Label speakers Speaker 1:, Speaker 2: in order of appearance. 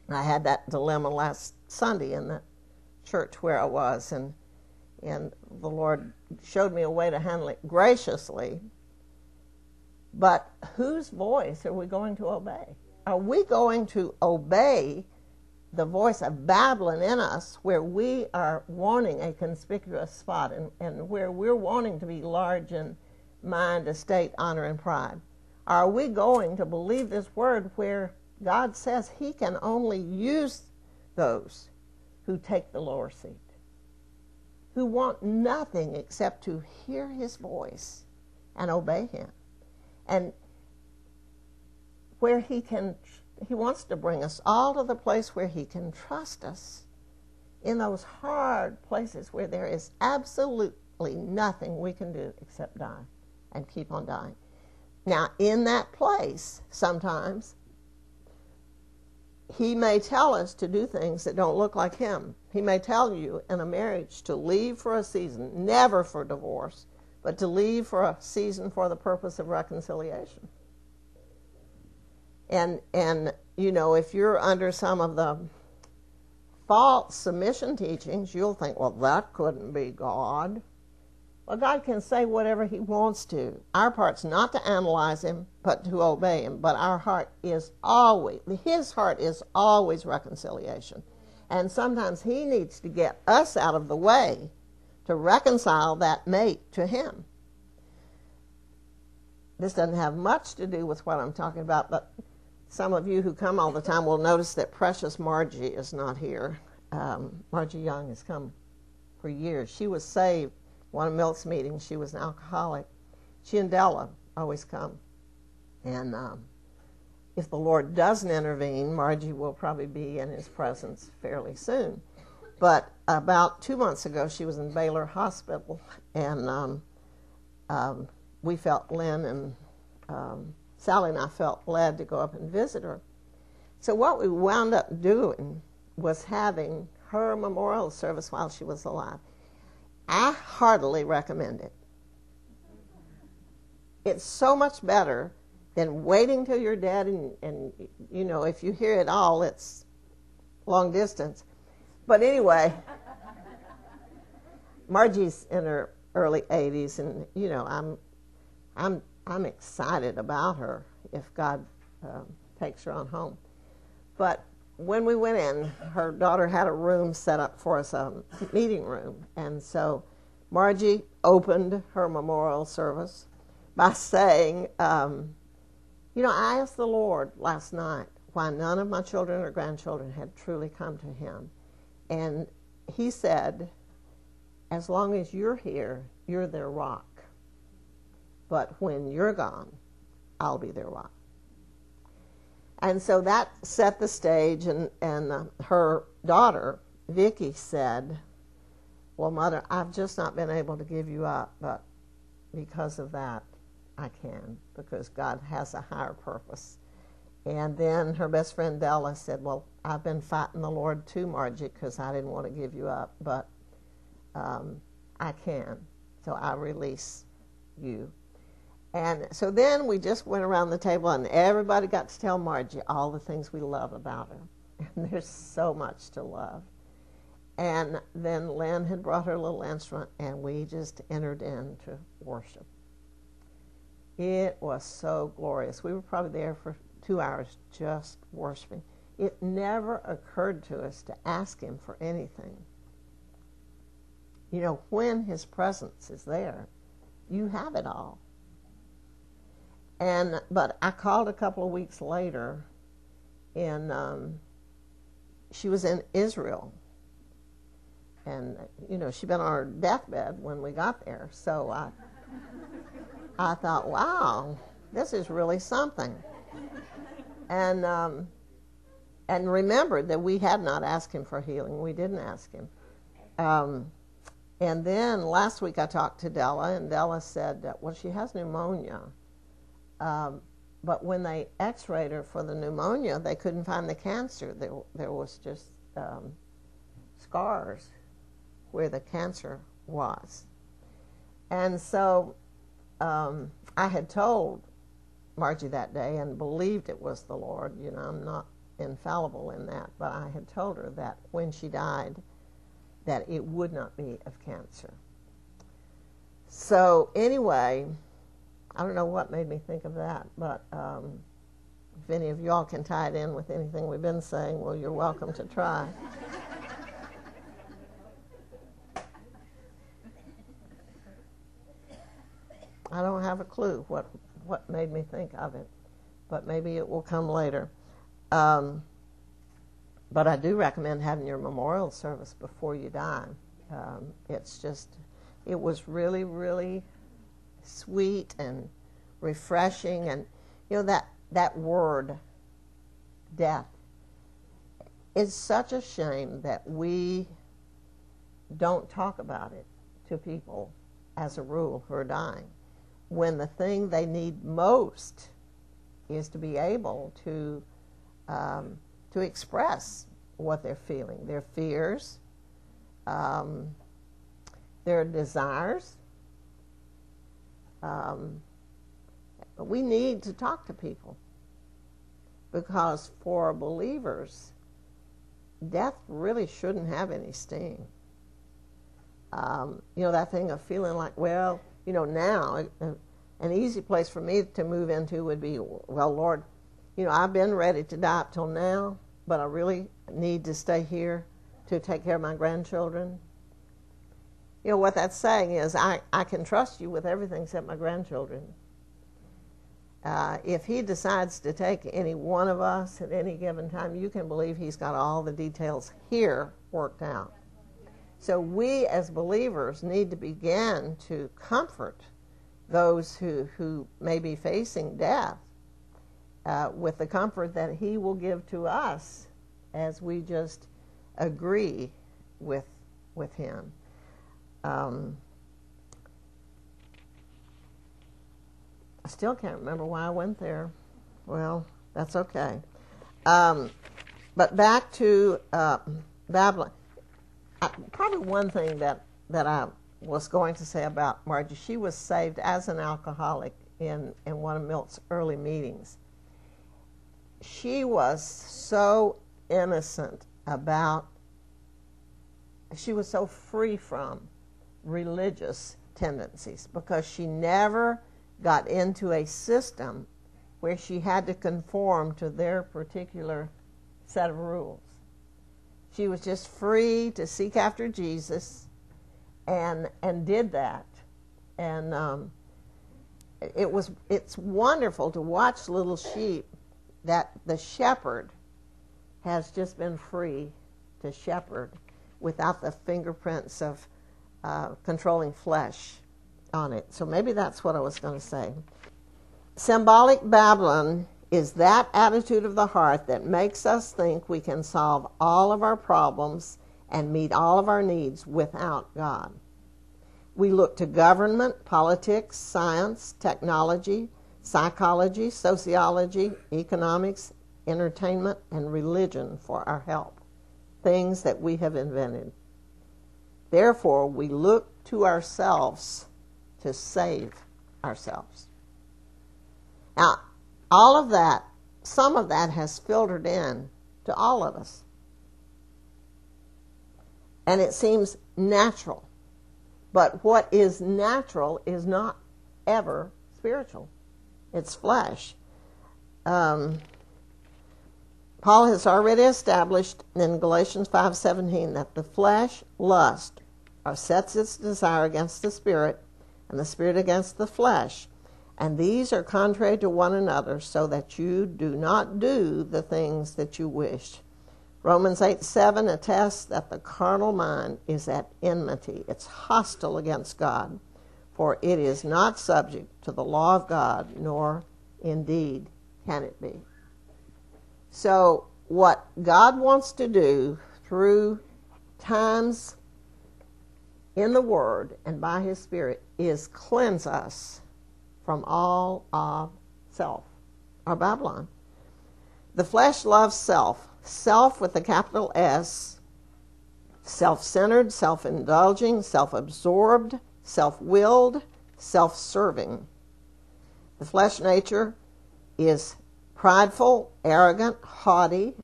Speaker 1: I had that dilemma last Sunday in the church where I was, and the Lord showed me a way to handle it graciously. But whose voice are we going to obey? Are we going to obey the voice of Babylon in us, where we are wanting a conspicuous spot and where we're wanting to be large in mind, estate, honor, and pride? Are we going to believe this word where God says he can only use those who take the lower seat, who want nothing except to hear his voice and obey him? And where he wants to bring us all to the place where he can trust us in those hard places where there is absolutely nothing we can do except die and keep on dying. Now, in that place, sometimes he may tell us to do things that don't look like him. He may tell you in a marriage to leave for a season, never for divorce, but to leave for a season for the purpose of reconciliation. And you know, if you're under some of the false submission teachings, you'll think, well, that couldn't be God. Well, God can say whatever he wants to. Our part's not to analyze him, but to obey him. But our heart is always, his heart is always reconciliation. And sometimes he needs to get us out of the way to reconcile that mate to him. This doesn't have much to do with what I'm talking about, but some of you who come all the time will notice that precious Margie is not here. Margie Young has come for years. She was saved one of Milt's meetings. She was an alcoholic. She and Della always come. And if the Lord doesn't intervene, Margie will probably be in his presence fairly soon. But about 2 months ago, she was in Baylor Hospital, and we felt, Lynn and Sally and I felt led to go up and visit her. So what we wound up doing was having her memorial service while she was alive. I heartily recommend it. It's so much better than waiting till you're dead, and you know, if you hear it all, it's long distance. But anyway, Margie's in her early 80s, and you know, I'm excited about her if God takes her on home. But when we went in, her daughter had a room set up for us, a meeting room, and so Margie opened her memorial service by saying, you know, I asked the Lord last night why none of my children or grandchildren had truly come to him. And he said, as long as you're here, you're their rock. But when you're gone, I'll be their rock. And so that set the stage, and her daughter, Vicki, said, well, Mother, I've just not been able to give you up, but because of that, I can, because God has a higher purpose. And then her best friend Della said, well, I've been fighting the Lord too, Margie, because I didn't want to give you up, but I can, so I release you. And so then we just went around the table, and everybody got to tell Margie all the things we love about her. And there's so much to love. And then Lynn had brought her little instrument, and we just entered into worship. It was so glorious. We were probably there for 2 hours just worshiping. It never occurred to us to ask him for anything. You know, when his presence is there, you have it all. But I called a couple of weeks later, and she was in Israel. And, you know, she'd been on her deathbed when we got there. So I thought, wow, this is really something. And remembered that we had not asked him for healing. We didn't ask him. And then last week I talked to Della, and Della said, well, she has pneumonia. But when they x-rayed her for the pneumonia, they couldn't find the cancer. There was just scars where the cancer was. And so I had told Margie that day and believed it was the Lord. You know, I'm not infallible in that, but I had told her that when she died, that it would not be of cancer. So anyway, I don't know what made me think of that, but if any of y'all can tie it in with anything we've been saying, well, you're welcome to try. I don't have a clue what made me think of it, but maybe it will come later. But I do recommend having your memorial service before you die. It was really, really sweet and refreshing, and that word, death, is such a shame that we don't talk about it to people as a rule who are dying, when the thing they need most is to be able to express what they're feeling, their fears, their desires. We need to talk to people, because for believers, death really shouldn't have any sting. That thing of feeling like, well, now an easy place for me to move into would be, well, Lord, I've been ready to die up till now, but I really need to stay here to take care of my grandchildren. What that's saying is, I can trust you with everything except my grandchildren. If he decides to take any one of us at any given time, you can believe he's got all the details here worked out. So we as believers need to begin to comfort those who may be facing death with the comfort that he will give to us as we just agree with him. I still can't remember why I went there. Well, that's okay. But back to Babylon. Probably one thing that I was going to say about Margie, she was saved as an alcoholic in one of Milt's early meetings. She was so innocent she was so free from religious tendencies, because she never got into a system where she had to conform to their particular set of rules. She was just free to seek after Jesus, and did that. And it's wonderful to watch little sheep that the shepherd has just been free to shepherd without the fingerprints of controlling flesh on it. So maybe that's what I was going to say. Symbolic Babylon is that attitude of the heart that makes us think we can solve all of our problems and meet all of our needs without God. We look to government, politics, science, technology, psychology, sociology, economics, entertainment, and religion for our help, things that we have invented. Therefore, we look to ourselves to save ourselves. Now, all of that, some of that has filtered in to all of us. And it seems natural. But what is natural is not ever spiritual. It's flesh. Paul has already established in Galatians 5:17 that the flesh lusts or sets its desire against the spirit, and the spirit against the flesh. And these are contrary to one another, so that you do not do the things that you wish. Romans 8:7 attests that the carnal mind is at enmity. It's hostile against God, for it is not subject to the law of God, nor indeed can it be. So what God wants to do through times in the Word and by His Spirit is cleanse us from all of self, or Babylon. The flesh loves self. Self with a capital S, self-centered, self-indulging, self-absorbed, self-willed, self-serving. The flesh nature is prideful, arrogant, haughty,